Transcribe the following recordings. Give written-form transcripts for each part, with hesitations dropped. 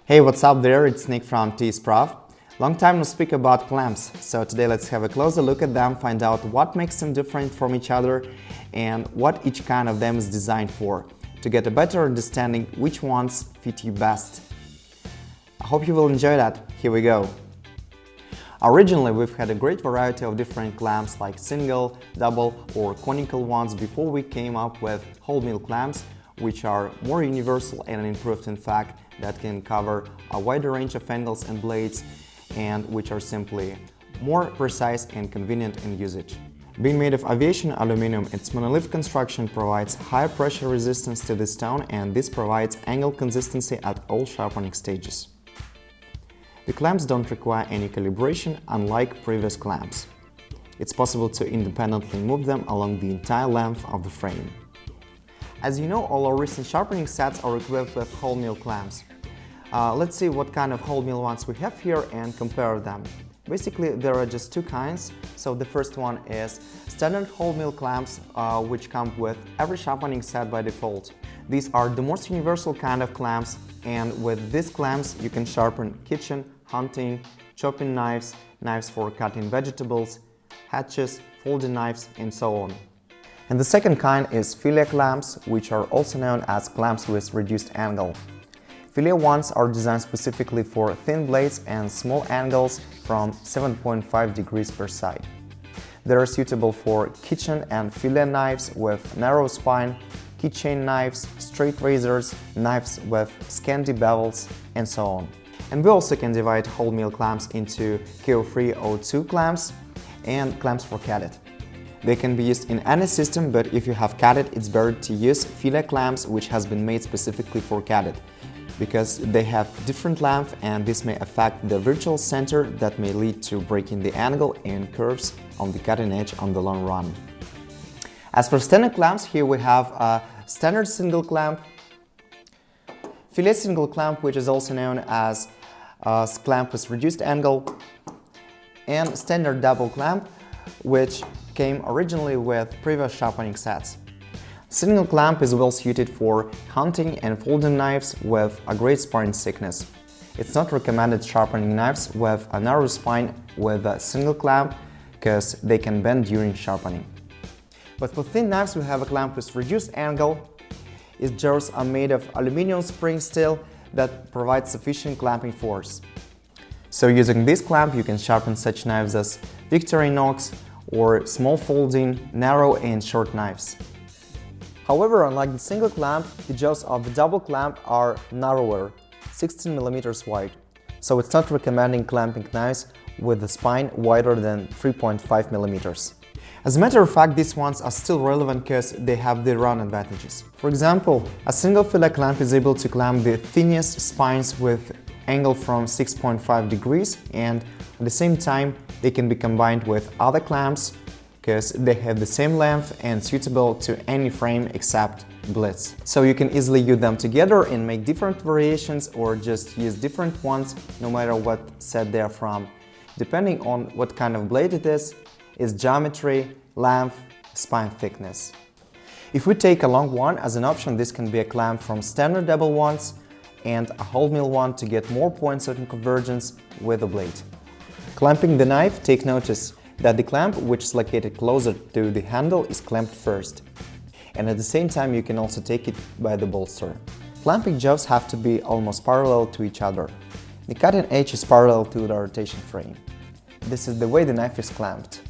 Hey, what's up there? It's Nick from TSPROF. Long time no speak about clamps, so today let's have a closer look at them, find out what makes them different from each other and what each kind of them is designed for, to get a better understanding which ones fit you best. I hope you will enjoy that. Here we go. Originally, we've had a great variety of different clamps like single, double or conical ones before we came up with whole mill clamps, which are more universal and improved in fact, that can cover a wider range of angles and blades and which are simply more precise and convenient in usage. Being made of aviation aluminum, its monolith construction provides high pressure resistance to the stone, and this provides angle consistency at all sharpening stages. The clamps don't require any calibration, unlike previous clamps. It's possible to independently move them along the entire length of the frame. As you know, all our recent sharpening sets are equipped with whole mill clamps. Let's see what kind of whole mill ones we have here and compare them. Basically, there are just two kinds. So the first one is standard whole mill clamps, which come with every sharpening set by default. These are the most universal kind of clamps, and with these clamps you can sharpen kitchen, hunting, chopping knives, knives for cutting vegetables, hatchets, folding knives, and so on. And the second kind is fillet clamps, which are also known as clamps with reduced angle. Fillet ones are designed specifically for thin blades and small angles from 7.5 degrees per side. They are suitable for kitchen and fillet knives with narrow spine, keychain knives, straight razors, knives with scanty bevels, and so on. And we also can divide whole mill clamps into KO3 O2 clamps and clamps for cadet. They can be used in any system, but if you have cadet, it's better to use fillet clamps, which has been made specifically for cadet, because they have different length and this may affect the virtual center that may lead to breaking the angle and curves on the cutting edge on the long run. As for standard clamps, here we have a standard single clamp, fillet single clamp, which is also known as a clamp with reduced angle, and standard double clamp, which came originally with previous sharpening sets. Single clamp is well suited for hunting and folding knives with a great spine thickness. It's not recommended sharpening knives with a narrow spine with a single clamp, because they can bend during sharpening. But for thin knives we have a clamp with reduced angle. Its jaws are made of aluminum spring steel that provides sufficient clamping force. So using this clamp you can sharpen such knives as Victorinox or small folding, narrow and short knives. However, unlike the single clamp, the jaws of the double clamp are narrower, 16 mm wide, so it's not recommending clamping knives with the spine wider than 3.5 mm. As a matter of fact, these ones are still relevant because they have their own advantages. For example, a single fillet clamp is able to clamp the thinnest spines with angle from 6.5 degrees, and at the same time they can be combined with other clamps because they have the same length and suitable to any frame except blitz. So you can easily use them together and make different variations or just use different ones no matter what set they're from, depending on what kind of blade it is, its geometry, length, spine thickness. If we take a long one as an option, this can be a clamp from standard double ones and a whole mill one to get more points and convergence with the blade. Clamping the knife, take notice that the clamp, which is located closer to the handle, is clamped first. And at the same time you can also take it by the bolster. Clamping jaws have to be almost parallel to each other. The cutting edge is parallel to the rotation frame. This is the way the knife is clamped.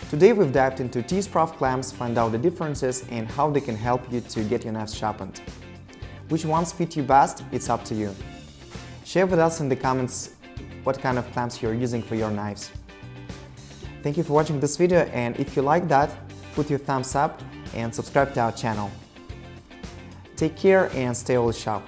Today we've dived into TSPROF clamps, find out the differences and how they can help you to get your knives sharpened. Which ones fit you best? It's up to you. Share with us in the comments what kind of clamps you're using for your knives. Thank you for watching this video, and if you like that, put your thumbs up and subscribe to our channel. Take care and stay always sharp.